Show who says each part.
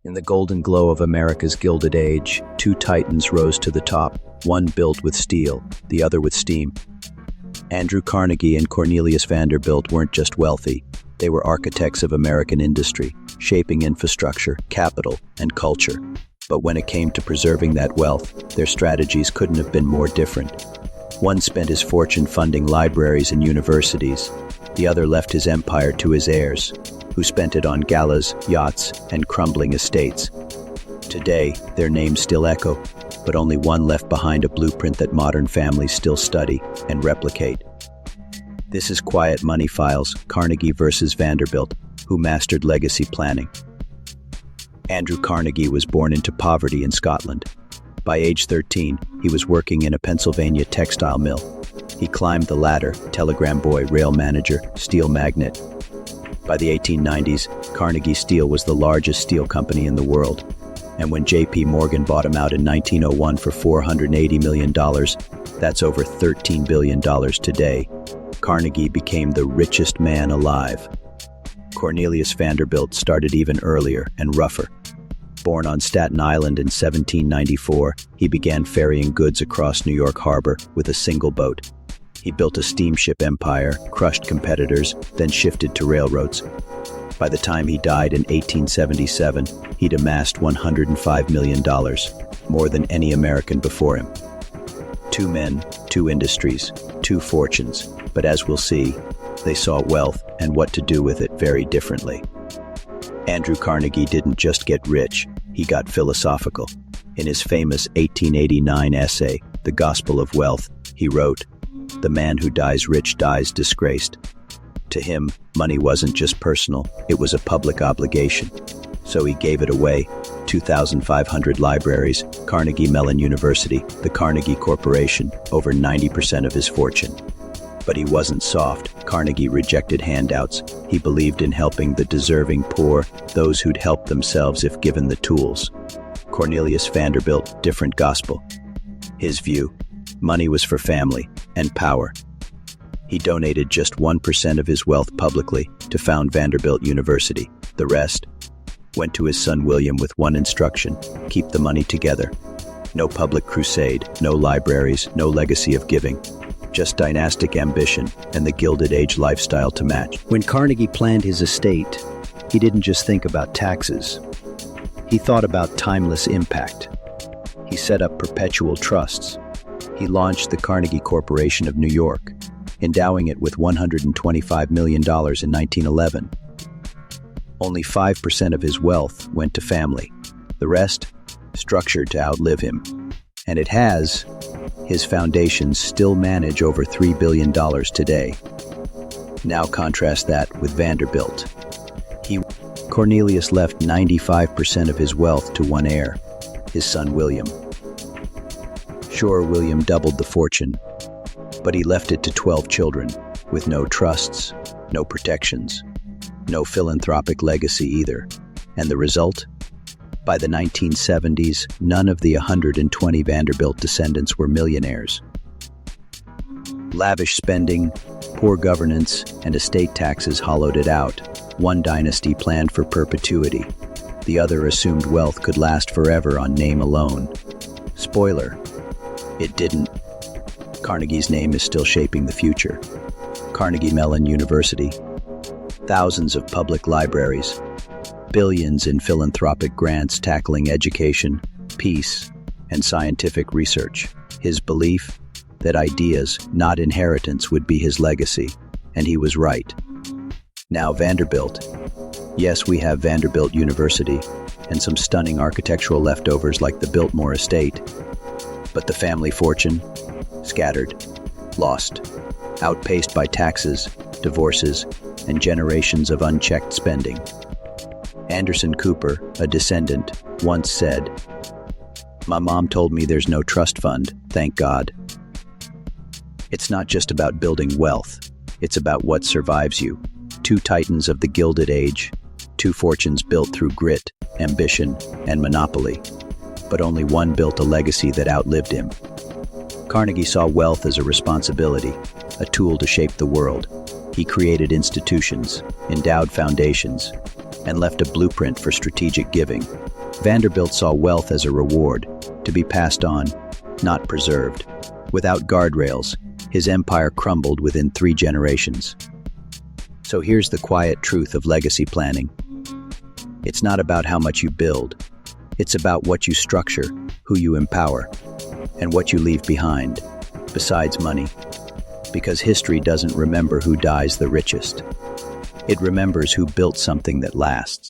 Speaker 1: In the golden glow of America's Gilded Age, two titans rose to the top, one built with steel, the other with steam. Andrew Carnegie and Cornelius Vanderbilt weren't just wealthy, they were architects of American industry, shaping infrastructure, capital, and culture. But when it came to preserving that wealth, their strategies couldn't have been more different. One spent his fortune funding libraries and universities. The other left his empire to his heirs, who spent it on galas, yachts, and crumbling estates. Today, their names still echo, but only one left behind a blueprint that modern families still study and replicate. This is Quiet Money Files, Carnegie versus Vanderbilt, who mastered legacy planning. Andrew Carnegie was born into poverty in Scotland. By age 13, he was working in a Pennsylvania textile mill. He climbed the ladder, telegram boy, rail manager, steel magnate. By the 1890s, Carnegie Steel was the largest steel company in the world. And when J.P. Morgan bought him out in 1901 for $480 million, that's over $13 billion today, Carnegie became the richest man alive. Cornelius Vanderbilt started even earlier and rougher. Born on Staten Island in 1794, he began ferrying goods across New York Harbor with a single boat. He built a steamship empire, crushed competitors, then shifted to railroads. By the time he died in 1877, he'd amassed $105 million, more than any American before him. Two men, two industries, two fortunes, but as we'll see, they saw wealth and what to do with it very differently. Andrew Carnegie didn't just get rich, he got philosophical. In his famous 1889 essay, The Gospel of Wealth, he wrote, "The man who dies rich dies disgraced." To him, money wasn't just personal, it was a public obligation. So he gave it away. 2,500 libraries, Carnegie Mellon University, the Carnegie Corporation, over 90% of his fortune. But he wasn't soft. Carnegie rejected handouts. He believed in helping the deserving poor, those who'd help themselves if given the tools. Cornelius Vanderbilt, different gospel. His view, money was for family and power. He donated just 1% of his wealth publicly to found Vanderbilt University. The rest went to his son William with one instruction: keep the money together. No public crusade, no libraries, no legacy of giving. Just dynastic ambition and the Gilded Age lifestyle to match. When Carnegie planned his estate, he didn't just think about taxes. He thought about timeless impact. He set up perpetual trusts. He launched the Carnegie Corporation of New York, endowing it with $125 million in 1911. Only 5% of his wealth went to family. The rest, structured to outlive him. And it has. His foundations still manage over $3 billion today. Now contrast that with Vanderbilt. Cornelius left 95% of his wealth to one heir, his son William. Sure, William doubled the fortune, but he left it to 12 children, with no trusts, no protections, no philanthropic legacy either. And the result? By the 1970s, none of the 120 Vanderbilt descendants were millionaires. Lavish spending, poor governance, and estate taxes hollowed it out. One dynasty planned for perpetuity. The other assumed wealth could last forever on name alone. Spoiler, it didn't. Carnegie's name is still shaping the future. Carnegie Mellon University, thousands of public libraries, billions in philanthropic grants tackling education, peace, and scientific research. His belief that ideas, not inheritance, would be his legacy, and he was right. Now Vanderbilt. Yes, we have Vanderbilt University and some stunning architectural leftovers like the Biltmore Estate. But the family fortune? Scattered, lost, outpaced by taxes, divorces, and generations of unchecked spending. Anderson Cooper, a descendant, once said, "My mom told me there's no trust fund, thank God." It's not just about building wealth, it's about what survives you. Two titans of the Gilded Age, two fortunes built through grit, ambition, and monopoly. But only one built a legacy that outlived him. Carnegie saw wealth as a responsibility, a tool to shape the world. He created institutions, endowed foundations, and left a blueprint for strategic giving. Vanderbilt saw wealth as a reward, to be passed on, not preserved. Without guardrails, his empire crumbled within 3 generations. So here's the quiet truth of legacy planning. It's not about how much you build. It's about what you structure, who you empower, and what you leave behind, besides money. Because history doesn't remember who dies the richest. It remembers who built something that lasts.